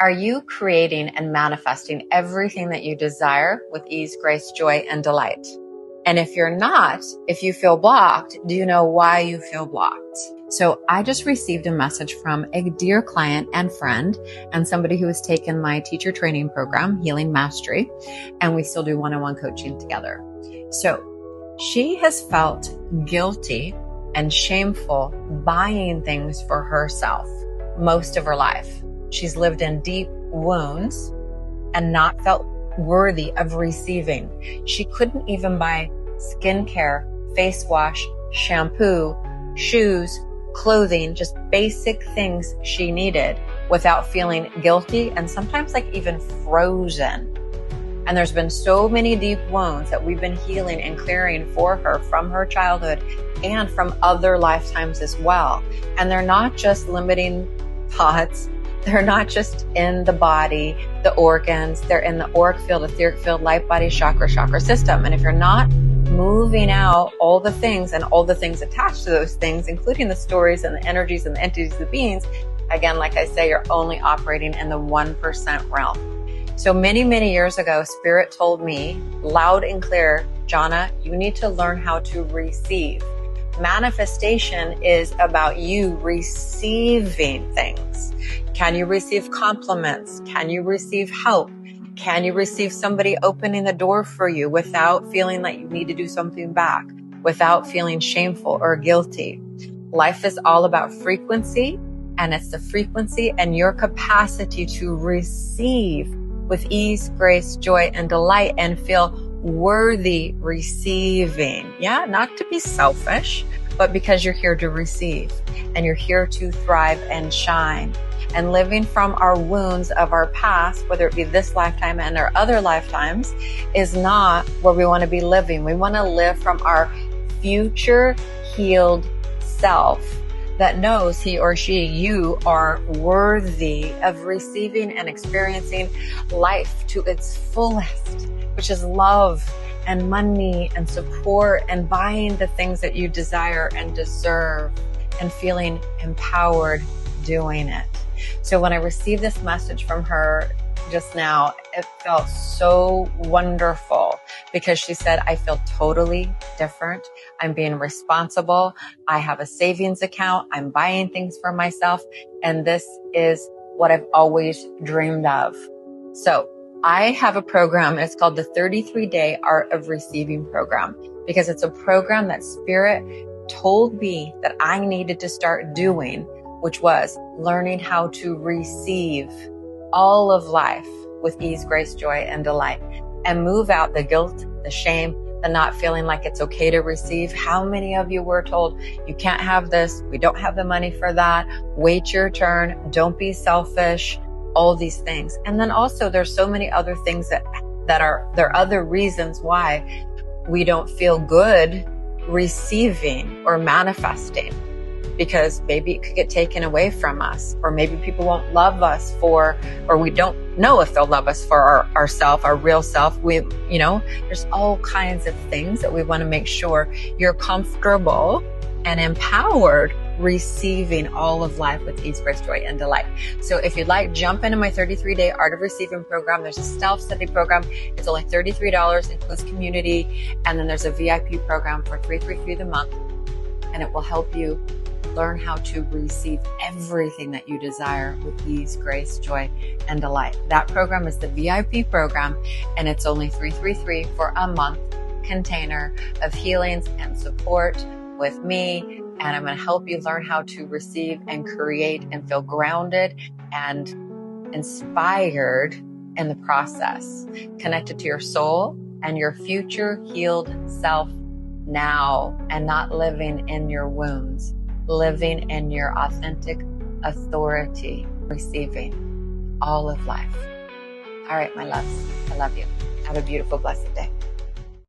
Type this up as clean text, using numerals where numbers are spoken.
Are you creating and manifesting everything that you desire with ease, grace, joy, and delight? And if you're not, if you feel blocked, do you know why you feel blocked? So I just received a message from a dear client and friend and somebody who has taken my teacher training program, Healing Mastery, and we still do one-on-one coaching together. So she has felt guilty and shameful buying things for herself most of her life. She's lived in deep wounds and not felt worthy of receiving. She couldn't even buy skincare, face wash, shampoo, shoes, clothing, just basic things she needed without feeling guilty and sometimes like even frozen. And there's been so many deep wounds that we've been healing and clearing for her from her childhood and from other lifetimes as well. And they're not just limiting thoughts. They're not just in the body, the organs, they're in the auric field, etheric field, light, body, chakra system. And if you're not moving out all the things and all the things attached to those things, including the stories and the energies and the entities, the beings, again, like I say, you're only operating in the 1% realm. So many, many years ago, Spirit told me loud and clear, Johnna, you need to learn how to receive. Manifestation is about you receiving things. Can you receive compliments? Can you receive help? Can you receive somebody opening the door for you without feeling like you need to do something back, without feeling shameful or guilty? Life is all about frequency, and it's the frequency and your capacity to receive with ease, grace, joy, and delight and feel worthy receiving. Yeah, not to be selfish, but because you're here to receive and you're here to thrive and shine. And living from our wounds of our past, whether it be this lifetime and our other lifetimes, is not where we want to be living. We want to live from our future healed self that knows he or she, you are worthy of receiving and experiencing life to its fullest, which is love and money and support and buying the things that you desire and deserve and feeling empowered doing it. So when I received this message from her just now, it felt so wonderful because she said, I feel totally different. I'm being responsible. I have a savings account. I'm buying things for myself. And this is what I've always dreamed of. So I have a program. It's called the 33-Day Art of Receiving program because it's a program that Spirit told me that I needed to start doing, which was learning how to receive all of life with ease, grace, joy, and delight, and move out the guilt, the shame, the not feeling like it's okay to receive. How many of you were told, you can't have this, we don't have the money for that, wait your turn, don't be selfish, all these things. And then also there's so many other things there are other reasons why we don't feel good receiving or manifesting. Because maybe it could get taken away from us, or maybe people won't love us or we don't know if they'll love us for ourself, our real self. There's all kinds of things that we want to make sure you're comfortable and empowered receiving all of life with ease, grace, joy, and delight. So if you'd like, jump into my 33-Day Art of Receiving program. There's a self-study program. It's only $33, includes community. And then there's a VIP program for $333 the month. And it will help you learn how to receive everything that you desire with ease, grace, joy, and delight. That program is the VIP program, and it's only $333 for a month container of healings and support with me. And I'm going to help you learn how to receive and create and feel grounded and inspired in the process, connected to your soul and your future healed self now, and not living in your wounds. Living in your authentic authority, receiving all of life. All right, my loves, I love you. Have a beautiful, blessed day.